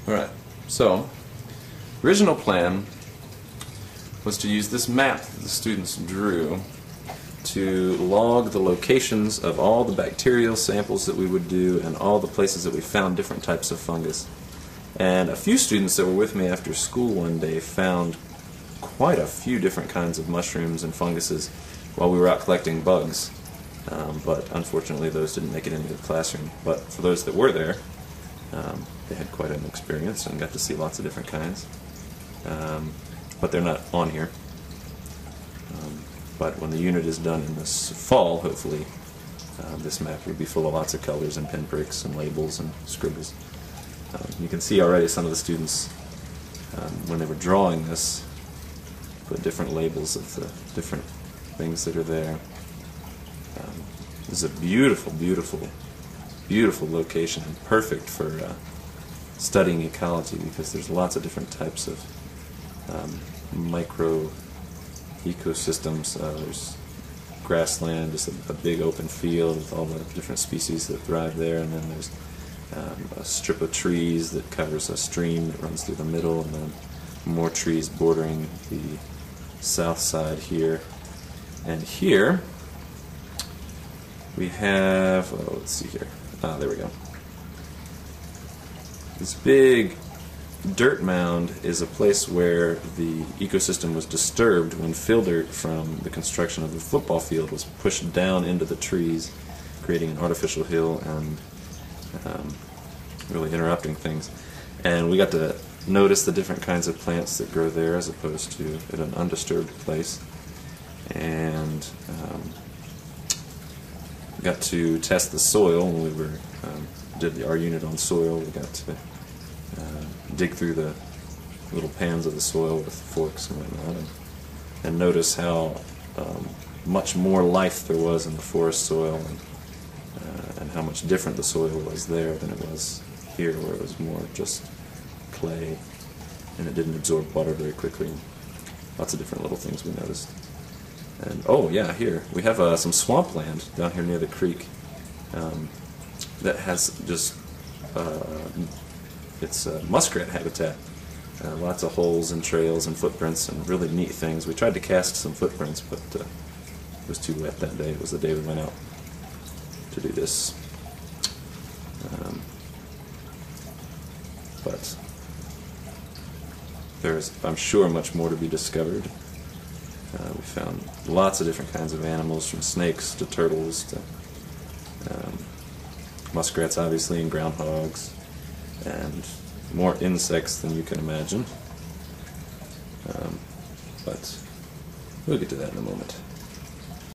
Alright, so original plan was to use this map that the students drew to log the locations of all the bacterial samples that we would do and all the places that we found different types of fungus. And a few students that were with me after school one day found quite a few different kinds of mushrooms and funguses while we were out collecting bugs. But unfortunately those didn't make it into the classroom. But for those that were there, they had quite an experience and got to see lots of different kinds. But they're not on here. But when the unit is done in this fall, hopefully, this map will be full of lots of colors and pinpricks and labels and scribbles. You can see already some of the students, when they were drawing this, put different labels of the different things that are there. This is a beautiful, beautiful, beautiful location, and perfect for studying ecology because there's lots of different types of micro ecosystems. There's grassland, just a big open field with all the different species that thrive there, and then there's a strip of trees that covers a stream that runs through the middle, and then more trees bordering the south side here. And here we have, oh, let's see here, there we go. This big dirt mound is a place where the ecosystem was disturbed when fill dirt from the construction of the football field was pushed down into the trees, creating an artificial hill and really interrupting things. And we got to notice the different kinds of plants that grow there as opposed to at an undisturbed place. And we got to test the soil when we were did our unit on soil. We got to dig through the little pans of the soil with forks and whatnot, and notice how much more life there was in the forest soil, and how much different the soil was there than it was here, where it was more just clay and it didn't absorb water very quickly. Lots of different little things we noticed. And oh yeah, here we have some swampland down here near the creek that has just it's muskrat habitat. Lots of holes and trails and footprints and really neat things. We tried to cast some footprints, but it was too wet that day. It was the day we went out to do this. But there's, I'm sure, much more to be discovered. We found lots of different kinds of animals, from snakes to turtles to muskrats, obviously, and groundhogs, and more insects than you can imagine. But we'll get to that in a moment.